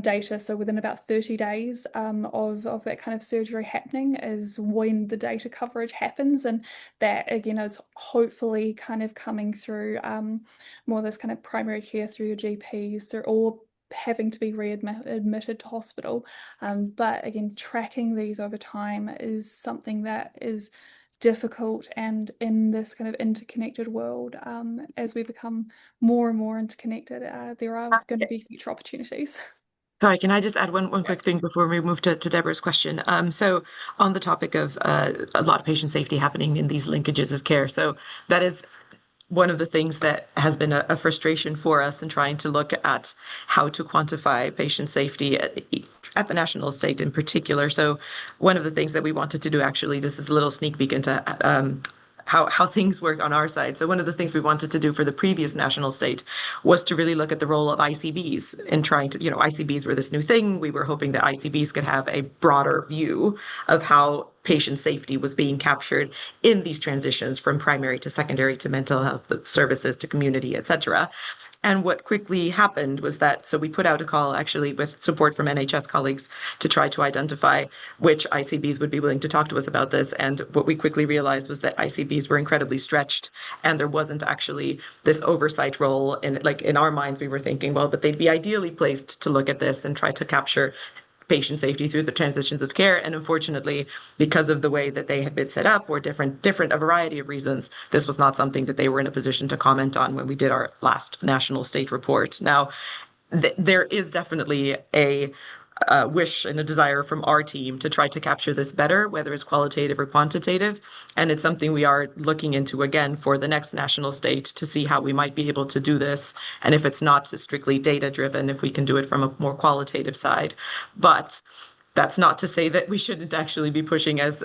data. So within about 30 days of that kind of surgery happening is when the data coverage happens. And that again is hopefully kind of coming through more of this kind of primary care through your GPs, through or having to be readmitted to hospital. But again, tracking these over time is something that is difficult, and in this kind of interconnected world, as we become more and more interconnected, there are going to be future opportunities. Sorry, can I just add one quick thing before we move to Deborah's question? So on the topic of a lot of patient safety happening in these linkages of care, so that is one of the things that has been a frustration for us in trying to look at how to quantify patient safety at the national state in particular. So one of the things that we wanted to do, actually, this is a little sneak peek into how things work on our side. So one of the things we wanted to do for the previous national state was to really look at the role of ICBs in trying to, ICBs were this new thing. We were hoping that ICBs could have a broader view of how patient safety was being captured in these transitions from primary to secondary to mental health services to community, et cetera. And what quickly happened was that, so we put out a call actually with support from NHS colleagues to try to identify which ICBs would be willing to talk to us about this. And what we quickly realized was that ICBs were incredibly stretched, and there wasn't actually this oversight role. In our minds, we were thinking, well, but they'd be ideally placed to look at this and try to capture patient safety through the transitions of care. And unfortunately, because of the way that they had been set up or different, a variety of reasons, this was not something that they were in a position to comment on when we did our last national state report. Now, there is definitely a wish and a desire from our team to try to capture this better, whether it's qualitative or quantitative. And it's something we are looking into again for the next national state to see how we might be able to do this. And if it's not strictly data driven, if we can do it from a more qualitative side. But that's not to say that we shouldn't actually be pushing, as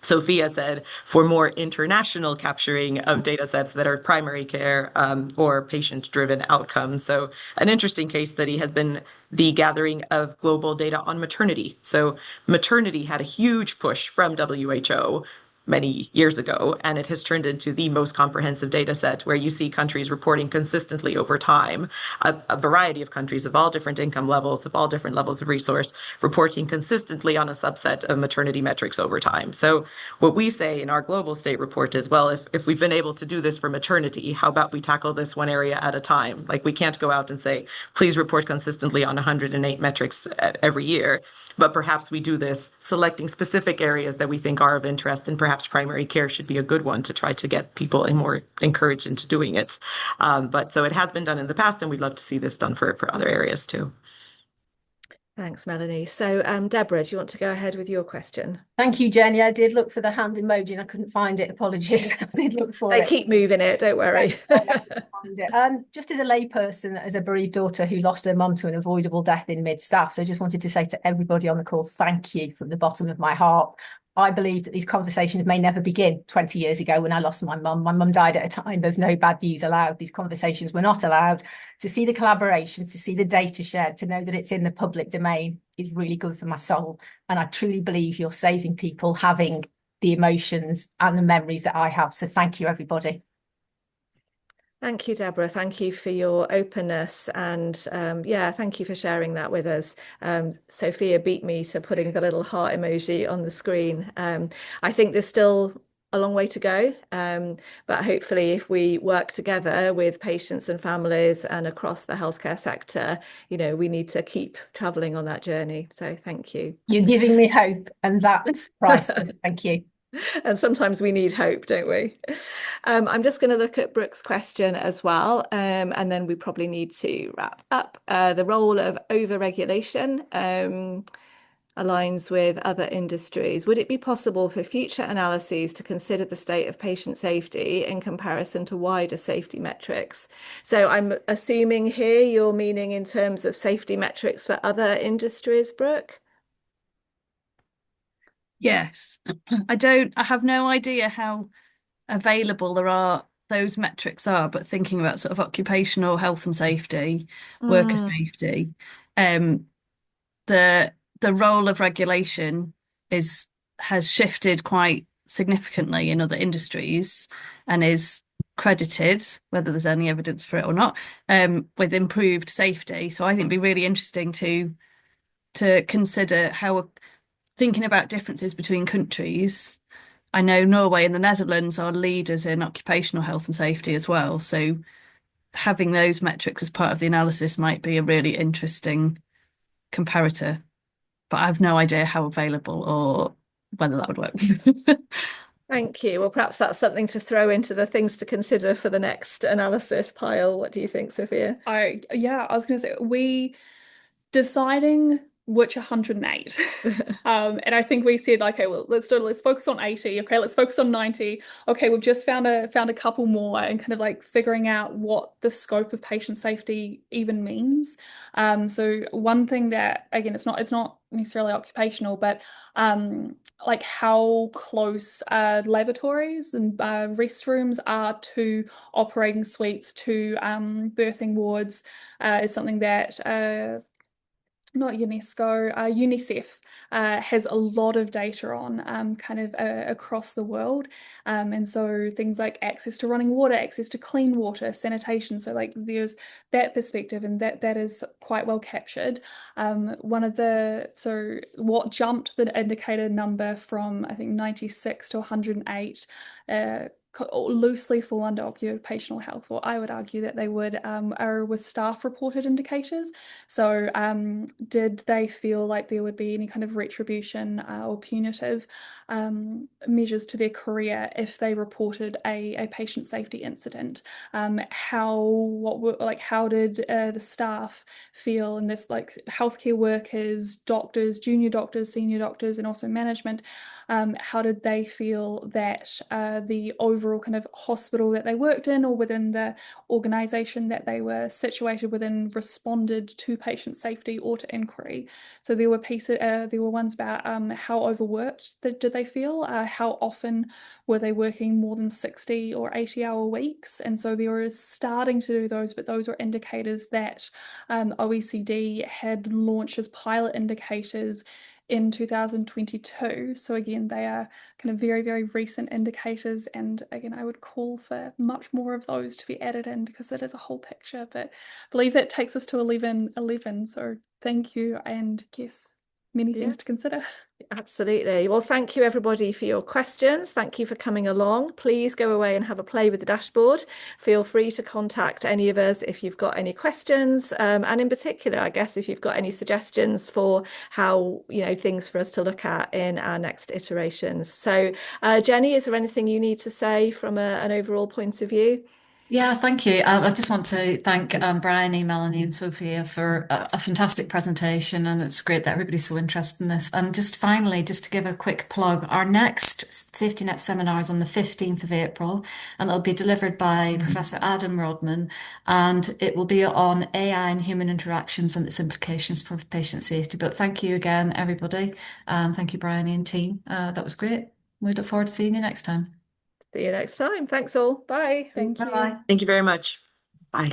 Sophia said, for more international capturing of data sets that are primary care or patient-driven outcomes. So an interesting case study has been the gathering of global data on maternity. So maternity had a huge push from WHO many years ago, and it has turned into the most comprehensive data set where you see countries reporting consistently over time, a variety of countries of all different income levels, of all different levels of resource, reporting consistently on a subset of maternity metrics over time. So what we say in our global state report is, well, if we've been able to do this for maternity, how about we tackle this one area at a time? Like, we can't go out and say, please report consistently on 108 metrics every year, but perhaps we do this selecting specific areas that we think are of interest, and perhaps primary care should be a good one to try to get people more encouraged into doing it. But so it has been done in the past, and we'd love to see this done for other areas too. Thanks, Melanie. So, Deborah, do you want to go ahead with your question? Thank you, Jenny. I did look for the hand emoji and I couldn't find it. Apologies. I did look for They it. keep moving it, don't worry. Find it. Just as a layperson, as a bereaved daughter who lost her mum to an avoidable death in mid-staff, so I just wanted to say to everybody on the call, thank you from the bottom of my heart. I believe that these conversations may never begin. 20 years ago, when I lost my mum died at a time of no bad news allowed. These conversations were not allowed. To see the collaboration, to see the data shared, to know that it's in the public domain is really good for my soul. And I truly believe you're saving people having the emotions and the memories that I have. So thank you, everybody. Thank you, Deborah. Thank you for your openness, and yeah, thank you for sharing that with us. Sophia beat me to putting the little heart emoji on the screen. I think there's still a long way to go, but hopefully if we work together with patients and families and across the healthcare sector, we need to keep traveling on that journey. So thank you. You're giving me hope, and that's priceless. Thank you. And sometimes we need hope, don't we? I'm just going to look at Brooke's question as well, and then we probably need to wrap up. The role of overregulation aligns with other industries. Would it be possible for future analyses to consider the state of patient safety in comparison to wider safety metrics? So I'm assuming here you're meaning in terms of safety metrics for other industries, Brooke? Yes. I have no idea how available those metrics are, but thinking about sort of occupational health and safety, worker Mm, safety, um, the role of regulation is has shifted quite significantly in other industries and is credited, whether there's any evidence for it or not, with improved safety. So I think it'd be really interesting to consider how thinking about differences between countries. I know Norway and the Netherlands are leaders in occupational health and safety as well. So having those metrics as part of the analysis might be a really interesting comparator, but I have no idea how available or whether that would work. thank you. Well, perhaps that's something to throw into the things to consider for the next analysis pile. What do you think, Sophia? I was gonna say we deciding which 108. And I think we said, okay, well, let's focus on 80. Okay, let's focus on 90. Okay, we've just found a couple more and kind of like figuring out what the scope of patient safety even means. So one thing that again, it's not necessarily occupational, but like how close lavatories and restrooms are to operating suites to birthing wards is something that not UNESCO, UNICEF has a lot of data on kind of across the world. And so things like access to running water, access to clean water, sanitation. So like there's that perspective and that is quite well captured. So what jumped the indicator number from I think 96 to 108 loosely fall under occupational health, or I would argue that they would are with staff reported indicators. So, did they feel like there would be any kind of retribution or punitive measures to their career if they reported a patient safety incident? How did the staff feel, and this like healthcare workers, doctors, junior doctors, senior doctors, and also management? How did they feel that the overall kind of hospital that they worked in or within the organization that they were situated within responded to patient safety or to inquiry? So there were ones about how overworked did they feel, how often were they working more than 60 or 80-hour weeks? And so they were starting to do those, but those were indicators that OECD had launched as pilot indicators in 2022. So again, they are kind of very, very recent indicators. And again, I would call for much more of those to be added in because it is a whole picture. But I believe that takes us to 11. So thank you, and yes, many Yeah. things to consider. Absolutely. Well, thank you everybody for your questions. Thank you for coming along. Please go away and have a play with the dashboard. Feel free to contact any of us if you've got any questions. And in particular, I guess if you've got any suggestions for how, things for us to look at in our next iterations. So, Jenny, is there anything you need to say from an overall point of view? Yeah, thank you. I just want to thank Bryony, Melanie, and Sophia for a fantastic presentation, and it's great that everybody's so interested in this. And just finally, just to give a quick plug, our next Safety Net seminar is on the 15th of April, and it'll be delivered by Professor Adam Rodman, and it will be on AI and human interactions and its implications for patient safety. But thank you again, everybody. Thank you, Bryony and team. That was great. We look forward to seeing you next time. See you next time. Thanks all. Bye. Thank Bye you. bye. Thank you very much. Bye.